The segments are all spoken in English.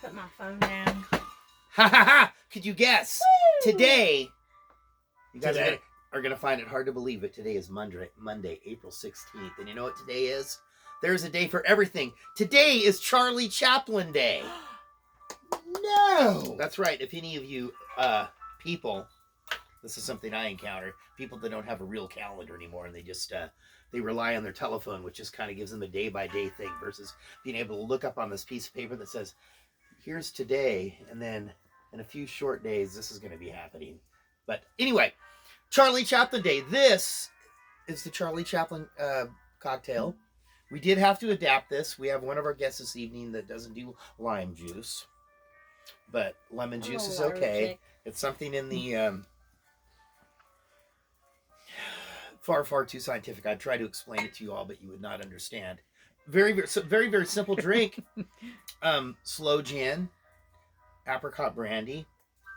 put my phone down. Ha ha ha! Could you guess? Woo! Today, you guys are gonna find it hard to believe it. Today is Monday, April 16th. And you know what today is? There's a day for everything. Today is Charlie Chaplin Day. No! That's right. If any of you people, this is something I encounter, people that don't have a real calendar anymore and they just they rely on their telephone, which just kind of gives them a day-by-day thing versus being able to look up on this piece of paper that says, here's today, and then in a few short days, this is going to be happening. But anyway, Charlie Chaplin Day. This is the Charlie Chaplin cocktail. We did have to adapt this. We have one of our guests this evening that doesn't do lime juice, but lemon juice is okay. It's something in the far too scientific. I'd try to explain it to you all, but you would not understand. Very simple drink. Sloe gin, apricot brandy,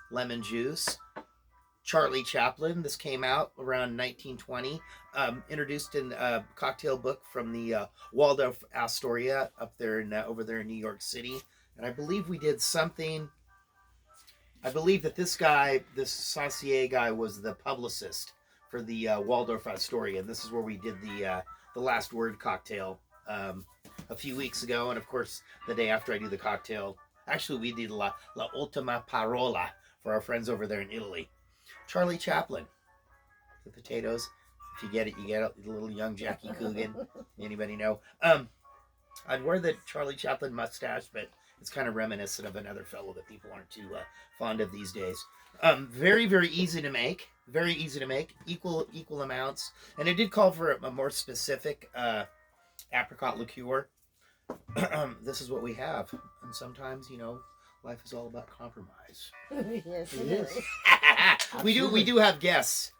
lemon juice. Charlie Chaplin. This came out around 1920. Introduced in a cocktail book from the Waldorf Astoria up there over there in New York City. And I believe we did something. I believe that this Saucier guy, was the publicist for the Waldorf Astoria. And this is where we did the Last Word cocktail a few weeks ago. And of course, the day after I do the cocktail, actually we did La Ultima Parola for our friends over there in Italy. Charlie Chaplin. The potatoes. If you get it, you get it. The little young Jackie Coogan. Anybody know? I'd wear the Charlie Chaplin mustache, but it's kind of reminiscent of another fellow that people aren't too fond of these days. Very easy to make. Very easy to make. Equal amounts. And it did call for a more specific apricot liqueur. This is what we have. And sometimes, life is all about compromise. Yes, it is. We do have guests.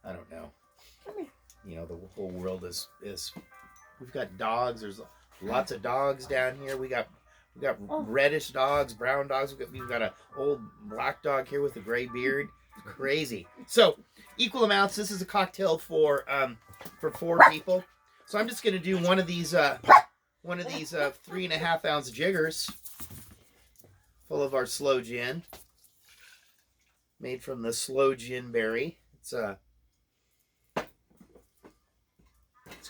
I don't know. Come here. The whole world is. We've got dogs. There's lots of dogs down here. We got reddish dogs, brown dogs. We've got an old black dog here with a gray beard. It's crazy. So equal amounts. This is a cocktail for 4 people. So I'm just gonna do one of these 3.5 ounce jiggers full of our sloe gin, made from the sloe gin berry. It's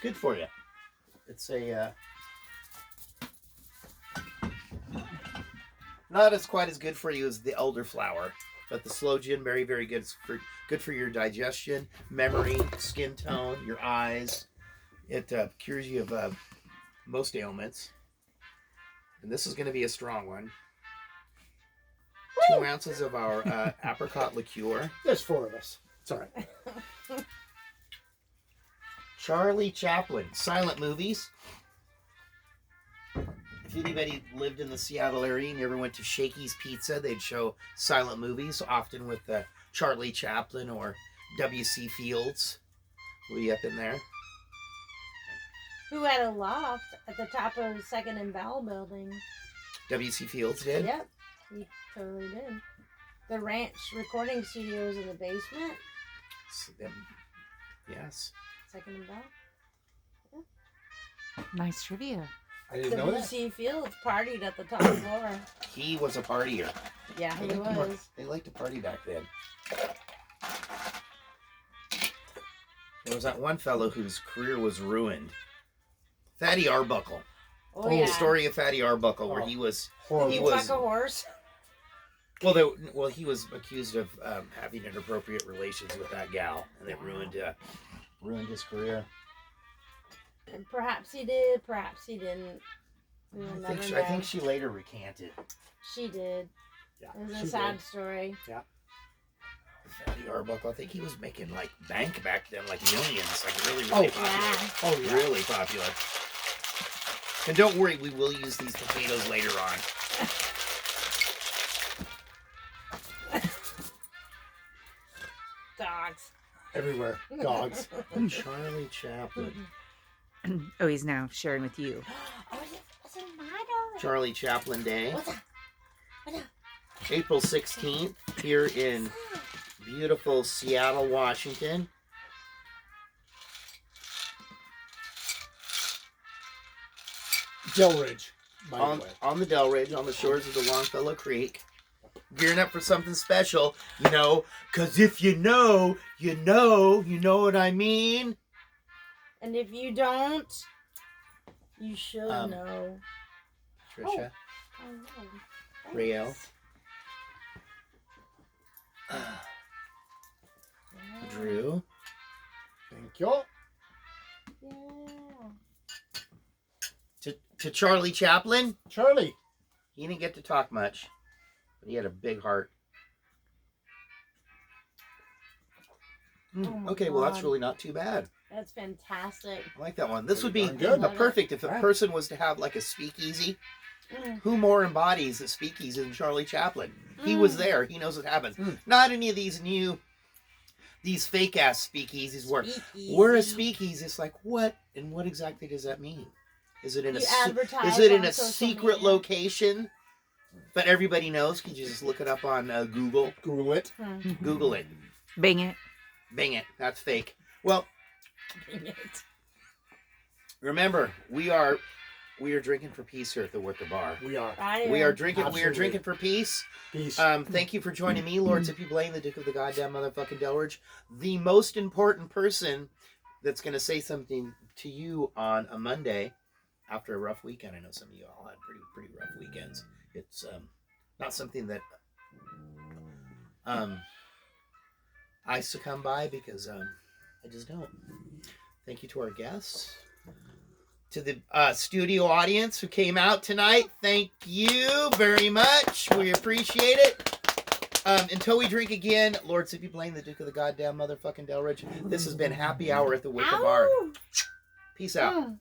good for you. It's not quite as good for you as the elderflower, but the sloe gin berry, very good. It's good for your digestion, memory, skin tone, your eyes. It cures you of most ailments. And this is going to be a strong one. 2 ounces of our apricot liqueur. There's 4 of us. It's all right. Charlie Chaplin, silent movies. If anybody lived in the Seattle area and you ever went to Shakey's Pizza, they'd show silent movies, often with Charlie Chaplin or W.C. Fields. Will you up in there? Who had a loft at the top of the 2nd and Bell building. W.C. Fields did? Yep, he totally did. The Ranch recording studios in the basement. Yes. 2nd and Bell. Yeah. Nice trivia. I didn't know that. W.C. Fields partied at the top floor. He was a partier. Yeah, he was. They liked to party back then. There was that one fellow whose career was ruined. Fatty Arbuckle. Oh, yeah. The story of Fatty Arbuckle, where he was Horrible. He was a horse. Well, he was accused of having inappropriate relations with that gal, and it ruined his career. And perhaps he did, perhaps he didn't. We will never know. I think she later recanted. She did. Yeah, It was she a sad did. story. Yeah. Fatty Arbuckle, I think he was making like bank back then, like millions, like really Oh, popular. yeah. Oh, yeah. Really popular. And don't worry, we will use these potatoes later on. Dogs. Everywhere. Dogs. Charlie Chaplin. Oh, he's now sharing with you. What's the matter? Charlie Chaplin Day. What's that? April 16th, here in beautiful Seattle, Washington. Dill Ridge. By on the way. on the Delridge, on the shores of the Longfellow Creek, gearing up for something special, you know, because if you know, you know what I mean? And if you don't, you should Um, know. Trisha, Oh, no. Rael. Thanks. Yeah. Drew. Thank you. Yeah. To Charlie Chaplin. Charlie. He didn't get to talk much, but he had a big heart. Oh my Okay, well, that's God. really not too bad. That's fantastic. I like that one. This would be Darn good. perfect if a Right. person was to have like a speakeasy. Mm. Who more embodies a speakeasy than Charlie Chaplin? He was there. He knows what happens. Mm. Not any of these fake ass speakeasies where Speakeasy. we're a speakeasy. It's like, what? And what exactly does that mean? Is it in You a advertise is it in on a social secret media. location? But everybody knows. Can you just look it up on Google? Google it. Google it. Bang it. Bang it. That's fake. Well, Dang it. remember, we are drinking for peace here at the Wicker Bar. We are. We are drinking. We are Absolutely. drinking for peace. Peace. Thank you for joining me, Lord Zippy Blaine, the Duke of the goddamn motherfucking Delridge, the most important person that's going to say something to you on a Monday after a rough weekend. I know some of you all had pretty rough weekends. It's not something that I succumb by because I just don't. Thank you to our guests. To the studio audience who came out tonight, thank you very much. We appreciate it. Until we drink again, Lord Zippy Blaine, the Duke of the goddamn motherfucking Delridge. This has been Happy Hour at the Wicker Bar. Ow! Peace out. Mm.